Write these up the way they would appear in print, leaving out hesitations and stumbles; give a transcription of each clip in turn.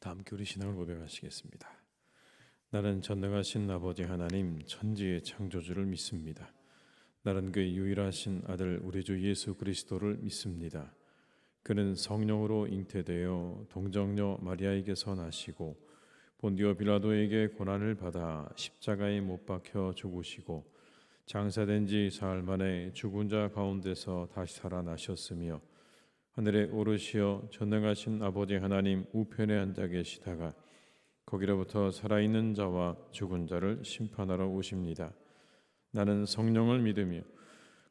다 함께 우리 신앙을 고백하시겠습니다. 나는 전능하신 아버지 하나님 천지의 창조주를 믿습니다. 나는 그의 유일하신 아들 우리 주 예수 그리스도를 믿습니다. 그는 성령으로 잉태되어 동정녀 마리아에게서 나시고 본디오 빌라도에게 고난을 받아 십자가에 못 박혀 죽으시고 장사된 지 사흘 만에 죽은 자 가운데서 다시 살아나셨으며 하늘에 오르시어 전능하신 아버지 하나님 우편에 앉아 계시다가 거기로부터 살아있는 자와 죽은 자를 심판하러 오십니다. 나는 성령을 믿으며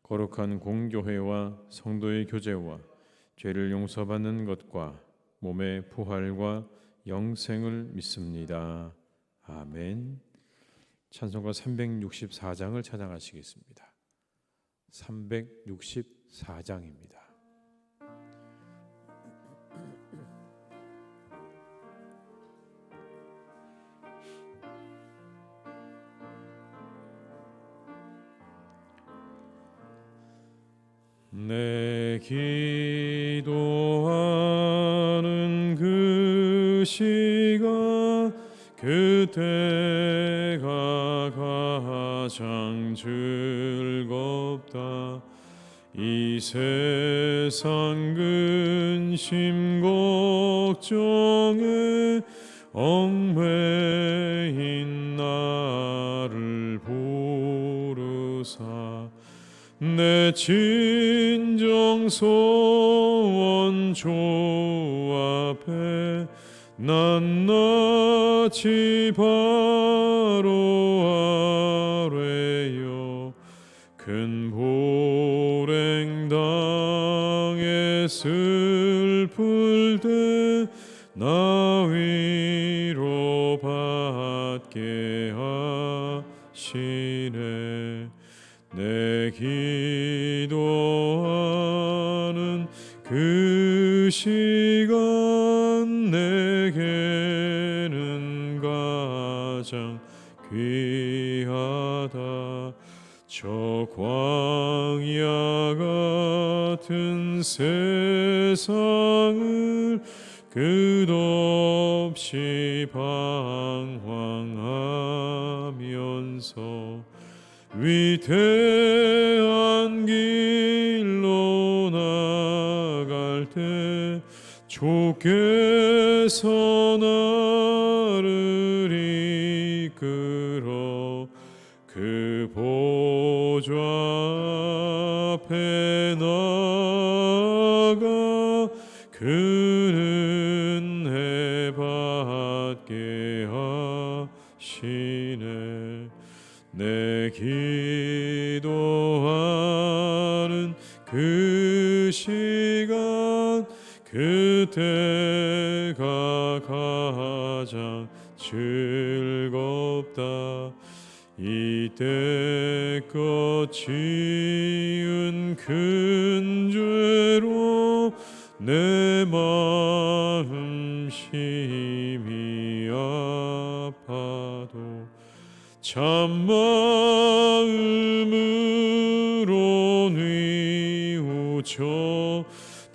거룩한 공교회와 성도의 교제와 죄를 용서받는 것과 몸의 부활과 영생을 믿습니다. 아멘. 찬송가 364장을 찬양하시겠습니다. 364장입니다. 내 기도하는 그 시간 그때가 가장 즐겁다. 이 세상 근심 걱정에 얽매인 나를 부르사 내 진정 소원 주 앞에 낱낱이 바로 아뢰어 큰 불행 당해 슬플 때 나 위로 받게 하시네. 내 기도하는 그 시간 내게는 가장 귀하다. 저 광야 같은 세상을 끝없이 방황하면서 위대한 길로 나갈 때 주께서 나를 이끌어 그 보좌 앞에 나아가 그는 해받게 하시네. 내 기도하는 그 시간 그때가 가장 즐겁다. 이때껏 지은 큰 죄로 내 마음 심히 아파도 참마음으로 뉘우쳐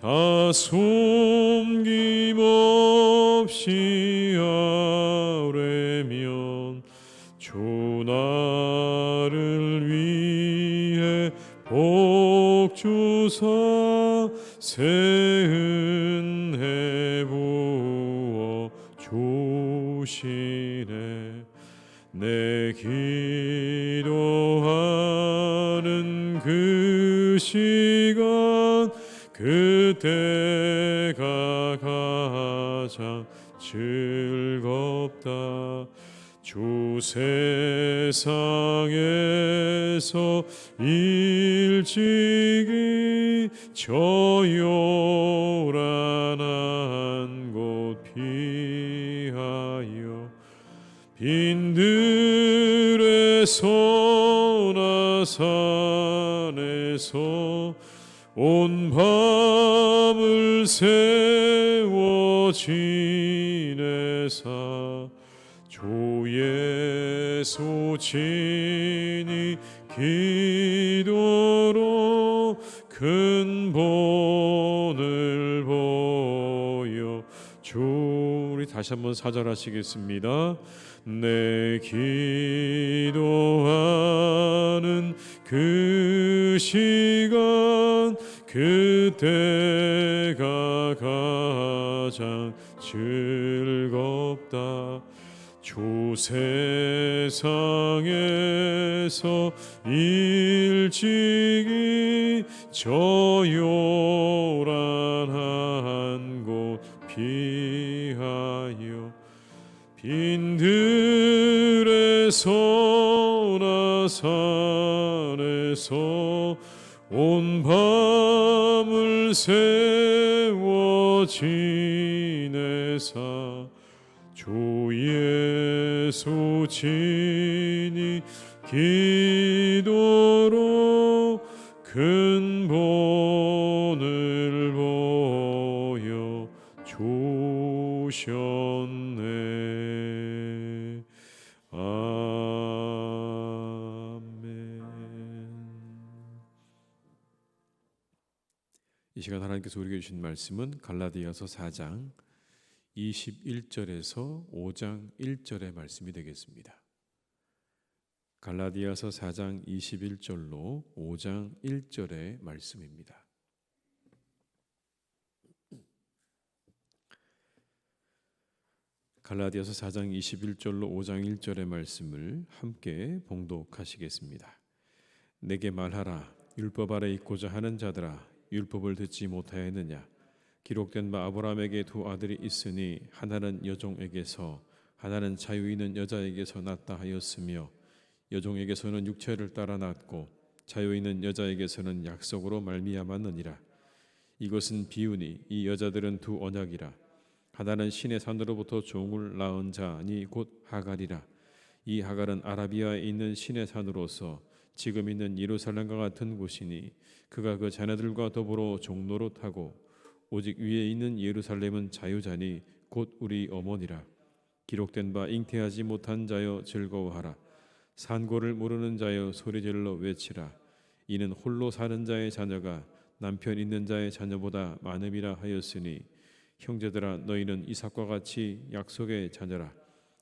다 숨김없이 아뢰면 주 나를 위해 복 주사 새 은혜 부어 주시네. 내 기도하는 그 시간 그때가 가장 즐겁다. 주 세상에서 일찍이 저 요란한 곳 피하여 빈들의 소나 산에서 온 밤을 세워 지내사 주 예수 친히 기도로 큰 본을 보여 주 우리 다시 한번 사절하시겠습니다. 내 기도하는 그 시간 그때가 가장 즐겁다. 조세상에서 일찍이 저 요란한 곳 피하여 빈들에서나 산에서 온 밤을 세워 지내사 주 예수 친히 기도로 큰 본을 보여 주셨네. 아멘. 이 시간 하나님께서 우리에게 주신 말씀은 갈라디아서 4장 21절에서 5장 1절의 말씀이 되겠습니다. 갈라디아서 4장 21절로 5장 1절의 말씀입니다. 갈라디아서 4장 21절로 5장 1절의 말씀을 함께 봉독하시겠습니다. 내게 말하라. 율법 아래 있고자 하는 자들아, 율법을 듣지 못하였느냐? 기록된 바 아브라함에게 두 아들이 있으니 하나는 여종에게서 하나는 자유 있는 여자에게서 낳다 하였으며 여종에게서는 육체를 따라 낳았고 자유 있는 여자에게서는 약속으로 말미암았느니라. 이것은 비유니 이 여자들은 두 언약이라. 하나는 신의 산으로부터 종을 낳은 자니 곧 하갈이라. 이 하갈은 아라비아에 있는 신의 산으로서 지금 있는 예루살렘과 같은 곳이니 그가 그 자녀들과 더불어 종노릇하고 오직 위에 있는 예루살렘은 자유자니 곧 우리 어머니라. 기록된 바 잉태하지 못한 자여 즐거워하라. 산고를 모르는 자여 소리질러 외치라. 이는 홀로 사는 자의 자녀가 남편 있는 자의 자녀보다 많음이라 하였으니 형제들아 너희는 이삭과 같이 약속의 자녀라.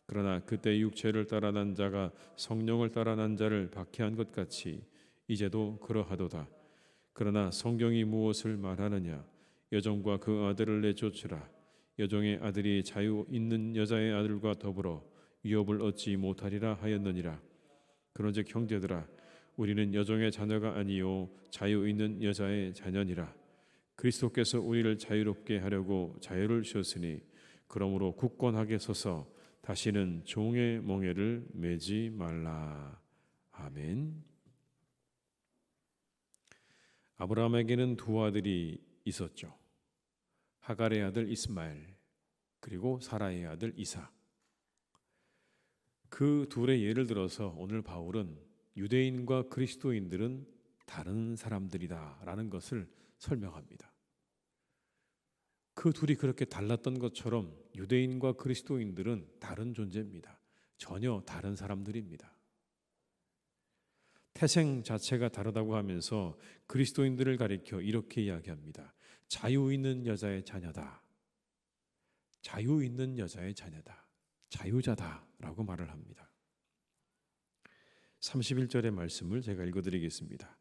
그러나 그때 육체를 따라 난 자가 성령을 따라 난 자를 박해한 것 같이 이제도 그러하도다. 그러나 성경이 무엇을 말하느냐? 여종과 그 아들을 내쫓으라. 여종의 아들이 자유 있는 여자의 아들과 더불어 위업을 얻지 못하리라 하였느니라. 그런즉 형제들아 우리는 여종의 자녀가 아니요 자유 있는 여자의 자녀니라. 그리스도께서 우리를 자유롭게 하려고 자유를 주셨으니 그러므로 굳건하게 서서 다시는 종의 멍에를 매지 말라. 아멘. 아브라함에게는 두 아들이 있었죠. 하갈의 아들 이스마엘 그리고 사라의 아들 이삭. 그 둘의 예를 들어서 오늘 바울은 유대인과 그리스도인들은 다른 사람들이다 라는 것을 설명합니다. 그 둘이 그렇게 달랐던 것처럼 유대인과 그리스도인들은 다른 존재입니다. 전혀 다른 사람들입니다. 태생 자체가 다르다고 하면서 그리스도인들을 가리켜 이렇게 이야기합니다. 자유 있는 여자의 자녀다. 자유 있는 여자의 자녀다. 자유자다라고 말을 합니다. 31절의 말씀을 제가 읽어드리겠습니다.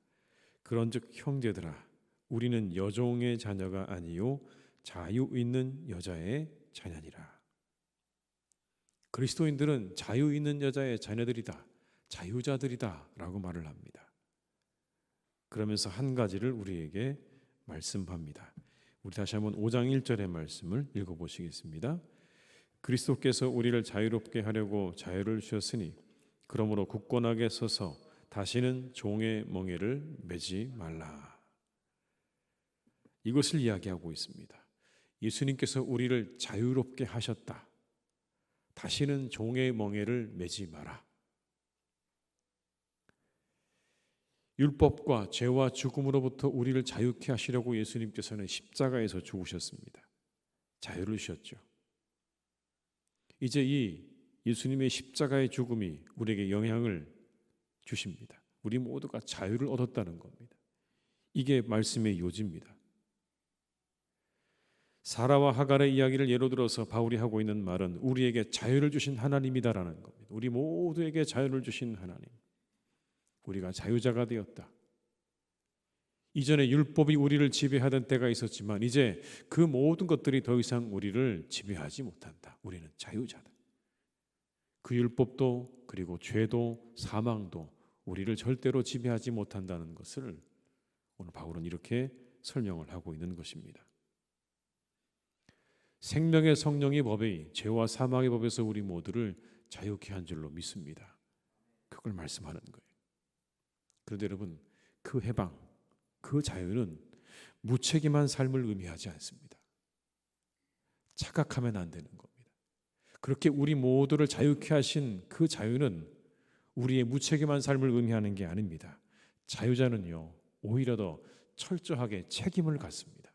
그런즉 형제들아 우리는 여종의 자녀가 아니요 자유 있는 여자의 자녀니라. 그리스도인들은 자유 있는 여자의 자녀들이다. 자유자들이다 라고 말을 합니다. 그러면서 한 가지를 우리에게 말씀합니다. 우리 다시 한번 5장 1절의 말씀을 읽어보시겠습니다. 그리스도께서 우리를 자유롭게 하려고 자유를 주셨으니 그러므로 굳건하게 서서 다시는 종의 멍에를 매지 말라. 이것을 이야기하고 있습니다. 예수님께서 우리를 자유롭게 하셨다. 다시는 종의 멍에를 매지 마라. 율법과 죄와 죽음으로부터 우리를 자유케 하시려고 예수님께서는 십자가에서 죽으셨습니다. 자유를 주셨죠. 이제 이 예수님의 십자가의 죽음이 우리에게 영향을 주십니다. 우리 모두가 자유를 얻었다는 겁니다. 이게 말씀의 요지입니다. 사라와 하갈의 이야기를 예로 들어서 바울이 하고 있는 말은 우리에게 자유를 주신 하나님이다라는 겁니다. 우리 모두에게 자유를 주신 하나님. 우리가 자유자가 되었다. 이전에 율법이 우리를 지배하던 때가 있었지만 이제 그 모든 것들이 더 이상 우리를 지배하지 못한다. 우리는 자유자다. 그 율법도 그리고 죄도 사망도 우리를 절대로 지배하지 못한다는 것을 오늘 바울은 이렇게 설명을 하고 있는 것입니다. 생명의 성령의 법이 죄와 사망의 법에서 우리 모두를 자유케 한 줄로 믿습니다. 그걸 말씀하는 거예요. 그런데 여러분, 그 해방, 그 자유는 무책임한 삶을 의미하지 않습니다. 착각하면 안 되는 겁니다. 그렇게 우리 모두를 자유케 하신 그 자유는 우리의 무책임한 삶을 의미하는 게 아닙니다. 자유자는요, 오히려 더 철저하게 책임을 갖습니다.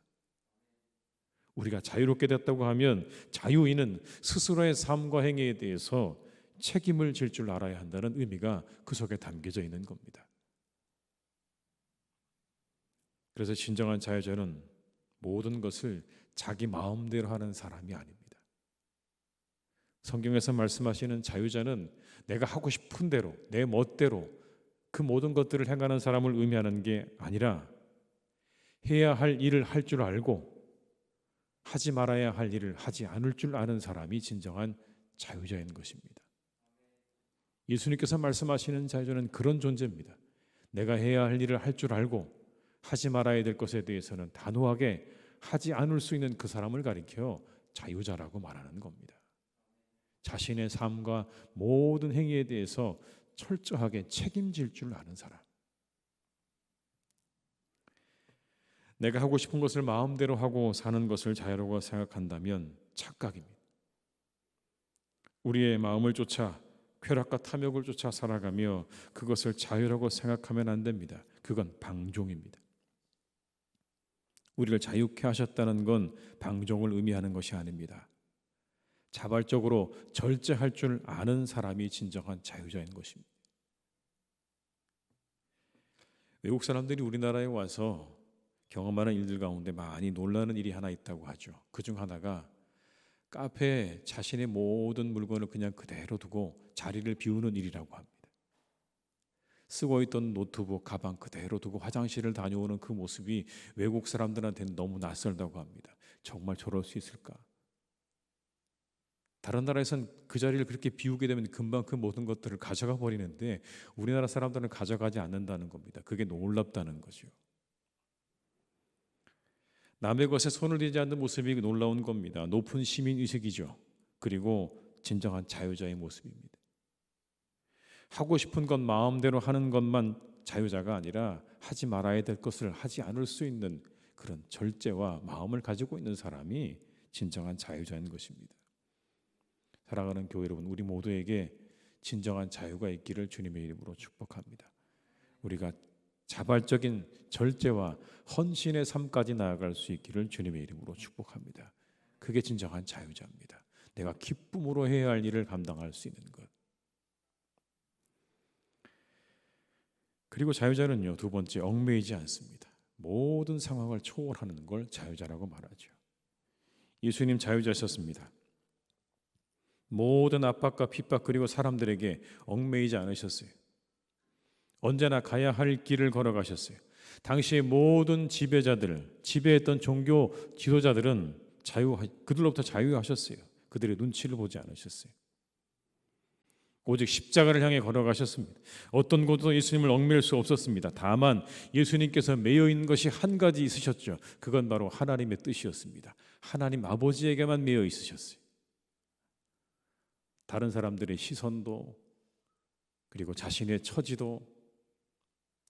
우리가 자유롭게 됐다고 하면 자유인은 스스로의 삶과 행위에 대해서 책임을 질 줄 알아야 한다는 의미가 그 속에 담겨져 있는 겁니다. 그래서 진정한 자유자는 모든 것을 자기 마음대로 하는 사람이 아닙니다. 성경에서 말씀하시는 자유자는 내가 하고 싶은 대로, 내 멋대로 그 모든 것들을 행하는 사람을 의미하는 게 아니라 해야 할 일을 할 줄 알고 하지 말아야 할 일을 하지 않을 줄 아는 사람이 진정한 자유자인 것입니다. 예수님께서 말씀하시는 자유자는 그런 존재입니다. 내가 해야 할 일을 할 줄 알고 하지 말아야 될 것에 대해서는 단호하게 하지 않을 수 있는 그 사람을 가리켜 자유자라고 말하는 겁니다. 자신의 삶과 모든 행위에 대해서 철저하게 책임질 줄 아는 사람. 내가 하고 싶은 것을 마음대로 하고 사는 것을 자유라고 생각한다면 착각입니다. 우리의 마음을 쫓아 쾌락과 탐욕을 쫓아 살아가며 그것을 자유라고 생각하면 안 됩니다. 그건 방종입니다. 우리를 자유케 하셨다는 건 방종을 의미하는 것이 아닙니다. 자발적으로 절제할 줄 아는 사람이 진정한 자유자인 것입니다. 외국 사람들이 우리나라에 와서 경험하는 일들 가운데 많이 놀라는 일이 하나 있다고 하죠. 그중 하나가 카페에 자신의 모든 물건을 그냥 그대로 두고 자리를 비우는 일이라고 합니다. 쓰고 있던 노트북, 가방 그대로 두고 화장실을 다녀오는 그 모습이 외국 사람들한테는 너무 낯설다고 합니다. 정말 저럴 수 있을까? 다른 나라에선 그 자리를 그렇게 비우게 되면 금방 그 모든 것들을 가져가 버리는데 우리나라 사람들은 가져가지 않는다는 겁니다. 그게 놀랍다는 거죠. 남의 것에 손을 대지 않는 모습이 놀라운 겁니다. 높은 시민의식이죠. 그리고 진정한 자유자의 모습입니다. 하고 싶은 것 마음대로 하는 것만 자유자가 아니라 하지 말아야 될 것을 하지 않을 수 있는 그런 절제와 마음을 가지고 있는 사람이 진정한 자유자인 것입니다. 사랑하는 교회 여러분, 우리 모두에게 진정한 자유가 있기를 주님의 이름으로 축복합니다. 우리가 자발적인 절제와 헌신의 삶까지 나아갈 수 있기를 주님의 이름으로 축복합니다. 그게 진정한 자유자입니다. 내가 기쁨으로 해야 할 일을 감당할 수 있는 것. 그리고 자유자는요, 두 번째, 얽매이지 않습니다. 모든 상황을 초월하는 걸 자유자라고 말하죠. 예수님 자유자셨습니다. 모든 압박과 핍박 그리고 사람들에게 얽매이지 않으셨어요. 언제나 가야 할 길을 걸어가셨어요. 당시의 모든 지배자들, 지배했던 종교 지도자들은 그들로부터 자유하셨어요. 그들의 눈치를 보지 않으셨어요. 오직 십자가를 향해 걸어가셨습니다. 어떤 곳도 예수님을 얽매일 수 없었습니다. 다만 예수님께서 매여 있는 것이 한 가지 있으셨죠. 그건 바로 하나님의 뜻이었습니다. 하나님 아버지에게만 매여 있으셨어요. 다른 사람들의 시선도 그리고 자신의 처지도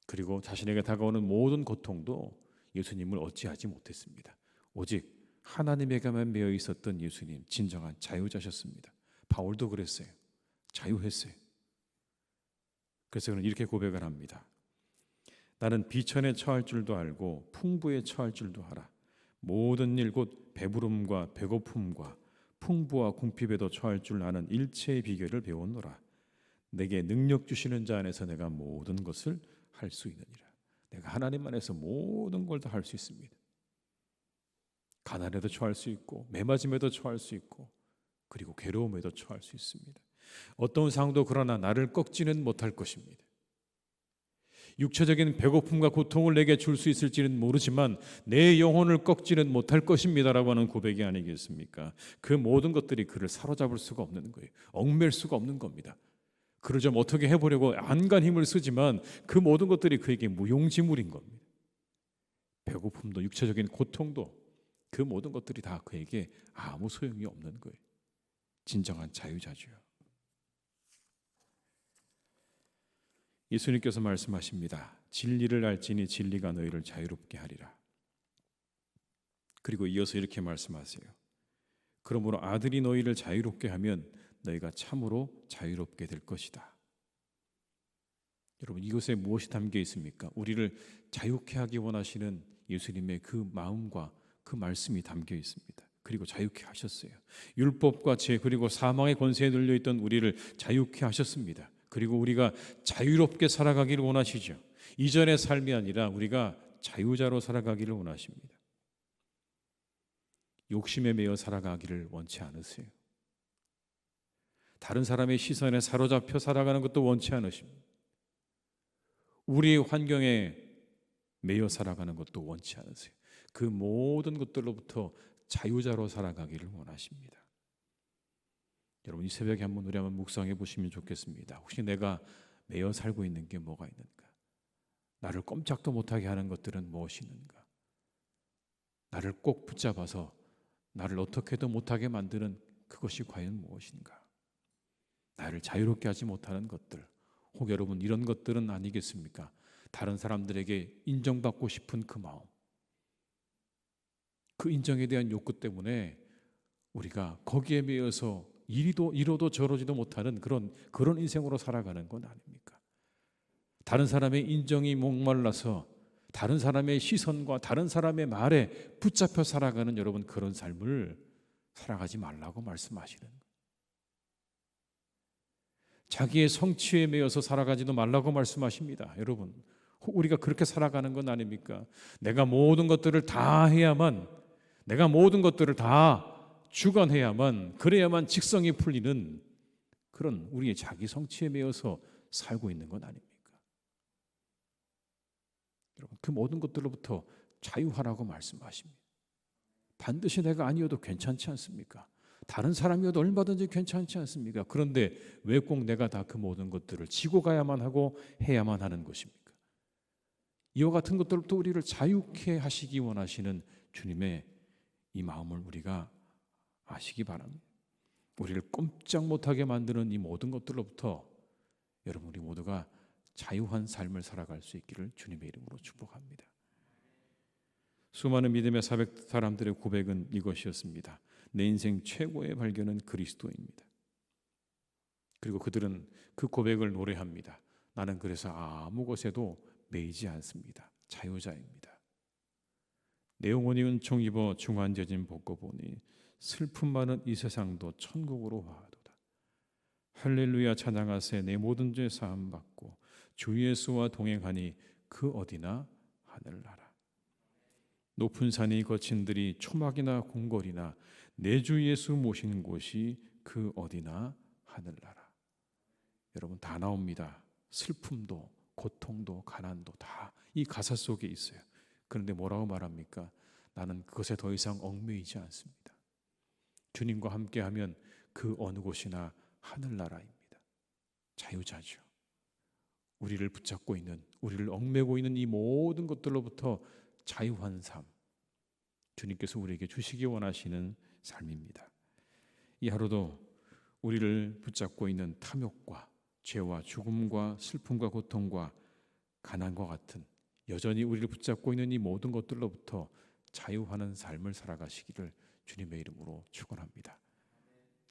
그리고 자신에게 다가오는 모든 고통도 예수님을 어찌하지 못했습니다. 오직 하나님에게만 매여 있었던 예수님, 진정한 자유자셨습니다. 바울도 그랬어요. 자유했어요. 그래서 그는 이렇게 고백을 합니다. 나는 비천에 처할 줄도 알고 풍부에 처할 줄도 알아. 모든 일 곧 배부름과 배고픔과 풍부와 궁핍에도 처할 줄 아는 일체의 비결을 배웠노라. 내게 능력 주시는 자 안에서 내가 모든 것을 할 수 있느니라. 내가 하나님 안에서 모든 걸 다 할 수 있습니다. 가난에도 처할 수 있고 매맞음에도 처할 수 있고 그리고 괴로움에도 처할 수 있습니다. 어떤 상황도 그러나 나를 꺾지는 못할 것입니다. 육체적인 배고픔과 고통을 내게 줄 수 있을지는 모르지만 내 영혼을 꺾지는 못할 것입니다라고 하는 고백이 아니겠습니까? 그 모든 것들이 그를 사로잡을 수가 없는 거예요. 얽맬 수가 없는 겁니다. 그를 좀 어떻게 해보려고 안간 힘을 쓰지만 그 모든 것들이 그에게 무용지물인 겁니다. 배고픔도 육체적인 고통도 그 모든 것들이 다 그에게 아무 소용이 없는 거예요. 진정한 자유자주요. 예수님께서 말씀하십니다. 진리를 알지니 진리가 너희를 자유롭게 하리라. 그리고 이어서 이렇게 말씀하세요. 그러므로 아들이 너희를 자유롭게 하면 너희가 참으로 자유롭게 될 것이다. 여러분, 이것에 무엇이 담겨 있습니까? 우리를 자유케 하기 원하시는 예수님의 그 마음과 그 말씀이 담겨 있습니다. 그리고 자유케 하셨어요. 율법과 죄 그리고 사망의 권세에 눌려 있던 우리를 자유케 하셨습니다. 그리고 우리가 자유롭게 살아가기를 원하시죠. 이전의 삶이 아니라 우리가 자유자로 살아가기를 원하십니다. 욕심에 매여 살아가기를 원치 않으세요. 다른 사람의 시선에 사로잡혀 살아가는 것도 원치 않으십니다. 우리의 환경에 매여 살아가는 것도 원치 않으세요. 그 모든 것들로부터 자유자로 살아가기를 원하십니다. 여러분, 이 새벽에 한번 우리 한번 묵상해 보시면 좋겠습니다. 혹시 내가 매여 살고 있는 게 뭐가 있는가? 나를 꼼짝도 못하게 하는 것들은 무엇이 있는가? 나를 꼭 붙잡아서 나를 어떻게도 못하게 만드는 그것이 과연 무엇인가? 나를 자유롭게 하지 못하는 것들, 혹 여러분 이런 것들은 아니겠습니까? 다른 사람들에게 인정받고 싶은 그 마음, 그 인정에 대한 욕구 때문에 우리가 거기에 매여서 이로도 저러지도 못하는 그런 인생으로 살아가는 건 아닙니까? 다른 사람의 인정이 목말라서 다른 사람의 시선과 다른 사람의 말에 붙잡혀 살아가는 여러분 그런 삶을 살아가지 말라고 말씀하시는 거예요. 자기의 성취에 매여서 살아가지도 말라고 말씀하십니다. 여러분, 우리가 그렇게 살아가는 건 아닙니까? 내가 모든 것들을 다 해야만, 내가 모든 것들을 다 주관해야만, 그래야만 직성이 풀리는 그런 우리의 자기 성취에 매여서 살고 있는 건 아닙니까? 여러분, 그 모든 것들로부터 자유하라고 말씀하십니다. 반드시 내가 아니어도 괜찮지 않습니까? 다른 사람이어도 얼마든지 괜찮지 않습니까? 그런데 왜 꼭 내가 다 그 모든 것들을 지고 가야만 하고 해야만 하는 것입니까? 이와 같은 것들부터 우리를 자유케 하시기 원하시는 주님의 이 마음을 우리가 아시기 바랍니다. 우리를 꼼짝 못하게 만드는 이 모든 것들로부터 여러분 우리 모두가 자유한 삶을 살아갈 수 있기를 주님의 이름으로 축복합니다. 수많은 믿음의 사람들의 고백은 이것이었습니다. 내 인생 최고의 발견은 그리스도입니다. 그리고 그들은 그 고백을 노래합니다. 나는 그래서 아무 것에도 매이지 않습니다. 자유자입니다. 내 영혼이 은총 입어 중환제진 벗고 보니 슬픔 많은 이 세상도 천국으로 화하도다. 할렐루야 찬양하세 내 모든 죄 사함 받고 주 예수와 동행하니 그 어디나 하늘나라. 높은 산이 거친 들이 초막이나 궁궐이나 내 주 예수 모신 곳이 그 어디나 하늘나라. 여러분 다 나옵니다. 슬픔도 고통도 가난도 다 이 가사 속에 있어요. 그런데 뭐라고 말합니까? 나는 그것에 더 이상 얽매이지 않습니다. 주님과 함께하면 그 어느 곳이나 하늘나라입니다. 자유자주. 우리를 붙잡고 있는, 우리를 얽매고 있는 이 모든 것들로부터 자유한 삶, 주님께서 우리에게 주시기 원하시는 삶입니다. 이 하루도 우리를 붙잡고 있는 탐욕과 죄와 죽음과 슬픔과 고통과 가난과 같은 여전히 우리를 붙잡고 있는 이 모든 것들로부터 자유하는 삶을 살아가시기를 주님의 이름으로 축원합니다.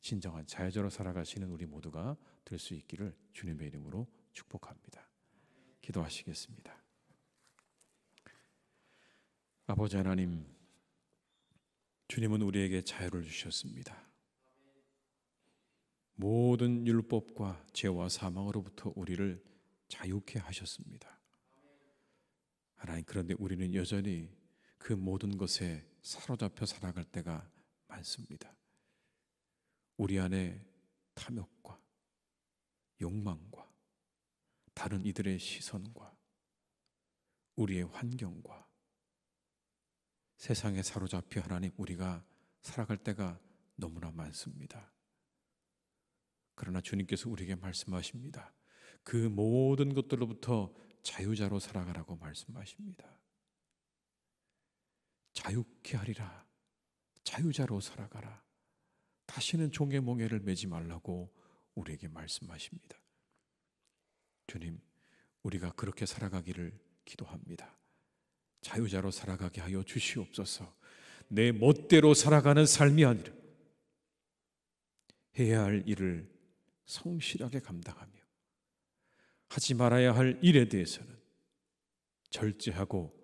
진정한 자유자로 살아가시는 우리 모두가 될 수 있기를 주님의 이름으로 축복합니다. 기도하시겠습니다. 아버지 하나님, 주님은 우리에게 자유를 주셨습니다. 모든 율법과 죄와 사망으로부터 우리를 자유케 하셨습니다. 하나님, 그런데 우리는 여전히 그 모든 것에 사로잡혀 살아갈 때가 많습니다. 우리 안에 탐욕과 욕망과 다른 이들의 시선과 우리의 환경과 세상에 사로잡혀 하나님 우리가 살아갈 때가 너무나 많습니다. 그러나 주님께서 우리에게 말씀하십니다. 그 모든 것들로부터 자유자로 살아가라고 말씀하십니다. 자유케 하리라. 자유자로 살아가라. 다시는 종의 멍에를 매지 말라고 우리에게 말씀하십니다. 주님, 우리가 그렇게 살아가기를 기도합니다. 자유자로 살아가게 하여 주시옵소서. 내 멋대로 살아가는 삶이 아니라 해야 할 일을 성실하게 감당하며 하지 말아야 할 일에 대해서는 절제하고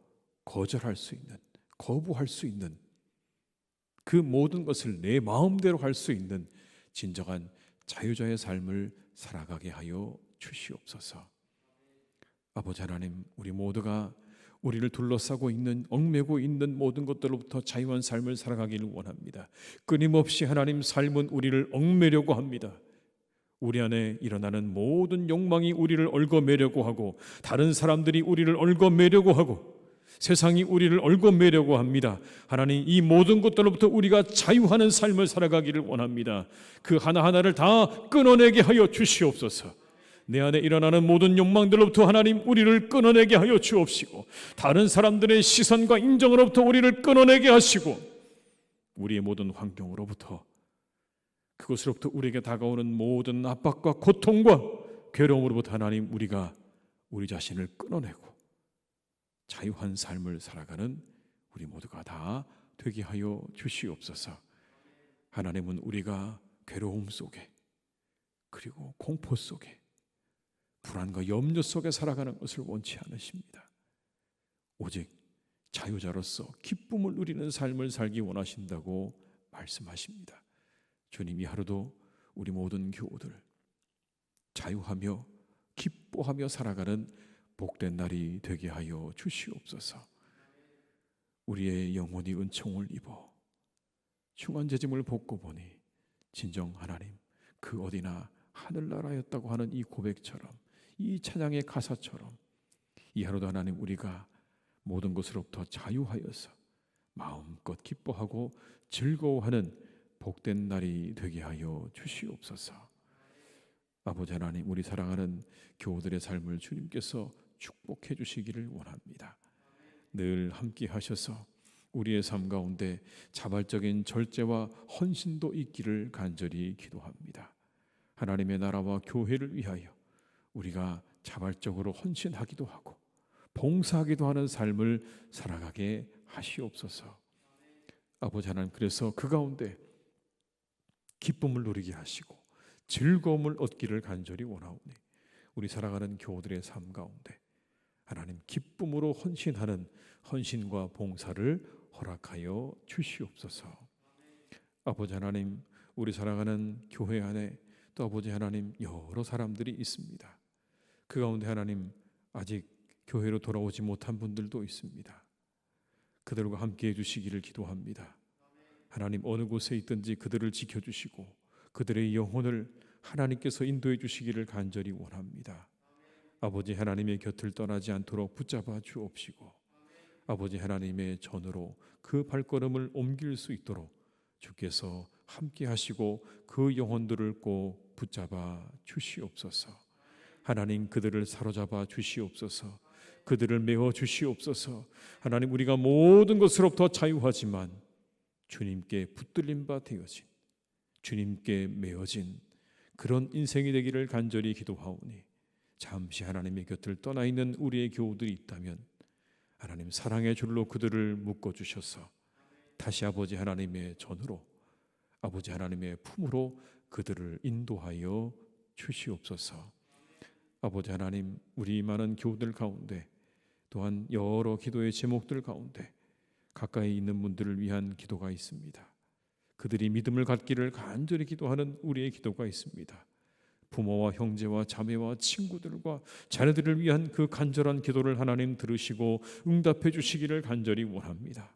거절할 수 있는, 거부할 수 있는 그 모든 것을 내 마음대로 할 수 있는 진정한 자유자의 삶을 살아가게 하여 주시옵소서. 아버지 하나님, 우리 모두가 우리를 둘러싸고 있는, 얽매고 있는 모든 것들로부터 자유한 삶을 살아가기를 원합니다. 끊임없이 하나님, 삶은 우리를 얽매려고 합니다. 우리 안에 일어나는 모든 욕망이 우리를 얽어매려고 하고, 다른 사람들이 우리를 얽어매려고 하고, 세상이 우리를 얽어매려고 합니다. 하나님, 이 모든 것들로부터 우리가 자유하는 삶을 살아가기를 원합니다. 그 하나하나를 다 끊어내게 하여 주시옵소서. 내 안에 일어나는 모든 욕망들로부터 하나님 우리를 끊어내게 하여 주옵시고, 다른 사람들의 시선과 인정으로부터 우리를 끊어내게 하시고, 우리의 모든 환경으로부터, 그것으로부터 우리에게 다가오는 모든 압박과 고통과 괴로움으로부터 하나님 우리가 우리 자신을 끊어내고 자유한 삶을 살아가는 우리 모두가 다 되게 하여 주시옵소서. 하나님은 우리가 괴로움 속에, 그리고 공포 속에, 불안과 염려 속에 살아가는 것을 원치 않으십니다. 오직 자유자로서 기쁨을 누리는 삶을 살기 원하신다고 말씀하십니다. 주님이 하루도 우리 모든 교우들 자유하며 기뻐하며 살아가는 복된 날이 되게 하여 주시옵소서. 우리의 영혼이 은총을 입어 중환제짐을 벗고 보니 진정 하나님, 그 어디나 하늘나라였다고 하는 이 고백처럼, 이 찬양의 가사처럼 이 하루도 하나님 우리가 모든 것으로부터 자유하여서 마음껏 기뻐하고 즐거워하는 복된 날이 되게 하여 주시옵소서. 아버지 하나님, 우리 사랑하는 교우들의 삶을 주님께서 축복해 주시기를 원합니다. 늘 함께 하셔서 우리의 삶 가운데 자발적인 절제와 헌신도 있기를 간절히 기도합니다. 하나님의 나라와 교회를 위하여 우리가 자발적으로 헌신하기도 하고 봉사하기도 하는 삶을 살아가게 하시옵소서. 아버지 하나님, 그래서 그 가운데 기쁨을 누리게 하시고 즐거움을 얻기를 간절히 원하오니 우리 살아가는 교우들의 삶 가운데 하나님 기쁨으로 헌신하는 헌신과 봉사를 허락하여 주시옵소서. 아버지 하나님, 우리 살아가는 교회 안에 또 아버지 하나님 여러 사람들이 있습니다. 그 가운데 하나님 아직 교회로 돌아오지 못한 분들도 있습니다. 그들과 함께 해주시기를 기도합니다. 하나님, 어느 곳에 있든지 그들을 지켜주시고 그들의 영혼을 하나님께서 인도해 주시기를 간절히 원합니다. 아버지 하나님의 곁을 떠나지 않도록 붙잡아 주옵시고, 아버지 하나님의 전으로 그 발걸음을 옮길 수 있도록 주께서 함께 하시고 그 영혼들을 꼭 붙잡아 주시옵소서. 하나님, 그들을 사로잡아 주시옵소서. 그들을 메워 주시옵소서. 하나님, 우리가 모든 것으로부터 자유하지만 주님께 붙들린 바 되어진, 주님께 메어진 그런 인생이 되기를 간절히 기도하오니, 잠시 하나님의 곁을 떠나 있는 우리의 교우들이 있다면 하나님 사랑의 줄로 그들을 묶어주셔서 다시 아버지 하나님의 전으로, 아버지 하나님의 품으로 그들을 인도하여 주시옵소서. 아버지 하나님, 우리 많은 교우들 가운데 또한 여러 기도의 제목들 가운데 가까이 있는 분들을 위한 기도가 있습니다. 그들이 믿음을 갖기를 간절히 기도하는 우리의 기도가 있습니다. 부모와 형제와 자매와 친구들과 자녀들을 위한 그 간절한 기도를 하나님 들으시고 응답해 주시기를 간절히 원합니다.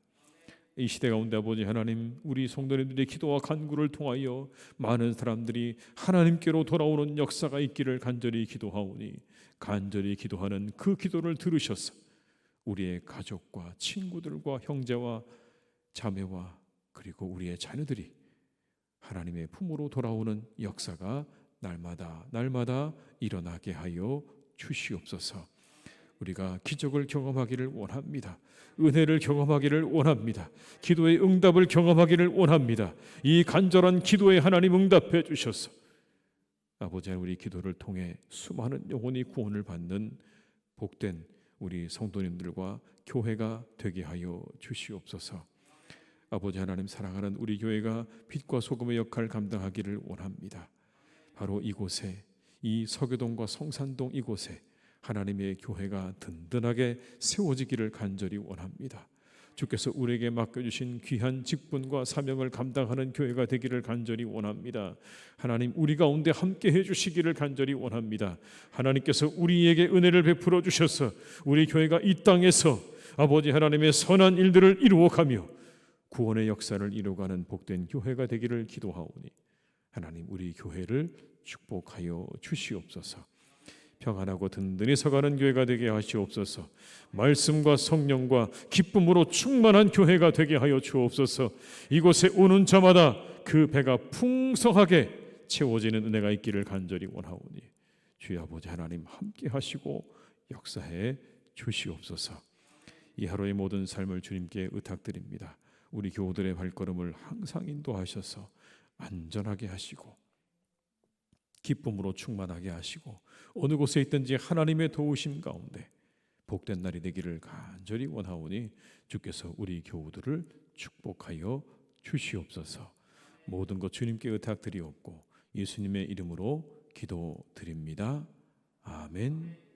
이 시대 가운데 아버지 하나님, 우리 성도님들의 기도와 간구를 통하여 많은 사람들이 하나님께로 돌아오는 역사가 있기를 간절히 기도하오니, 간절히 기도하는 그 기도를 들으셔서 우리의 가족과 친구들과 형제와 자매와 그리고 우리의 자녀들이 하나님의 품으로 돌아오는 역사가 날마다 일어나게 하여 주시옵소서. 우리가 기적을 경험하기를 원합니다. 은혜를 경험하기를 원합니다. 기도의 응답을 경험하기를 원합니다. 이 간절한 기도에 하나님 응답해 주셔서 아버지 하나님, 우리 기도를 통해 수많은 영혼이 구원을 받는 복된 우리 성도님들과 교회가 되게 하여 주시옵소서. 아버지 하나님, 사랑하는 우리 교회가 빛과 소금의 역할을 감당하기를 원합니다. 바로 이곳에, 이 서교동과 성산동 이곳에 하나님의 교회가 든든하게 세워지기를 간절히 원합니다. 주께서 우리에게 맡겨주신 귀한 직분과 사명을 감당하는 교회가 되기를 간절히 원합니다. 하나님, 우리 가운데 함께 해주시기를 간절히 원합니다. 하나님께서 우리에게 은혜를 베풀어 주셔서 우리 교회가 이 땅에서 아버지 하나님의 선한 일들을 이루어가며 구원의 역사를 이루어가는 복된 교회가 되기를 기도하오니, 하나님, 우리 교회를 축복하여 주시옵소서. 평안하고 든든히 서가는 교회가 되게 하시옵소서. 말씀과 성령과 기쁨으로 충만한 교회가 되게 하여 주옵소서. 이곳에 오는 자마다 그 배가 풍성하게 채워지는 은혜가 있기를 간절히 원하오니, 주여 아버지 하나님, 함께 하시고 역사해 주시옵소서. 이 하루의 모든 삶을 주님께 의탁드립니다. 우리 교우들의 발걸음을 항상 인도하셔서 안전하게 하시고 기쁨으로 충만하게 하시고 어느 곳에 있든지 하나님의 도우심 가운데 복된 날이 되기를 간절히 원하오니, 주께서 우리 교우들을 축복하여 주시옵소서. 모든 것 주님께 의탁드리옵고 예수님의 이름으로 기도드립니다. 아멘.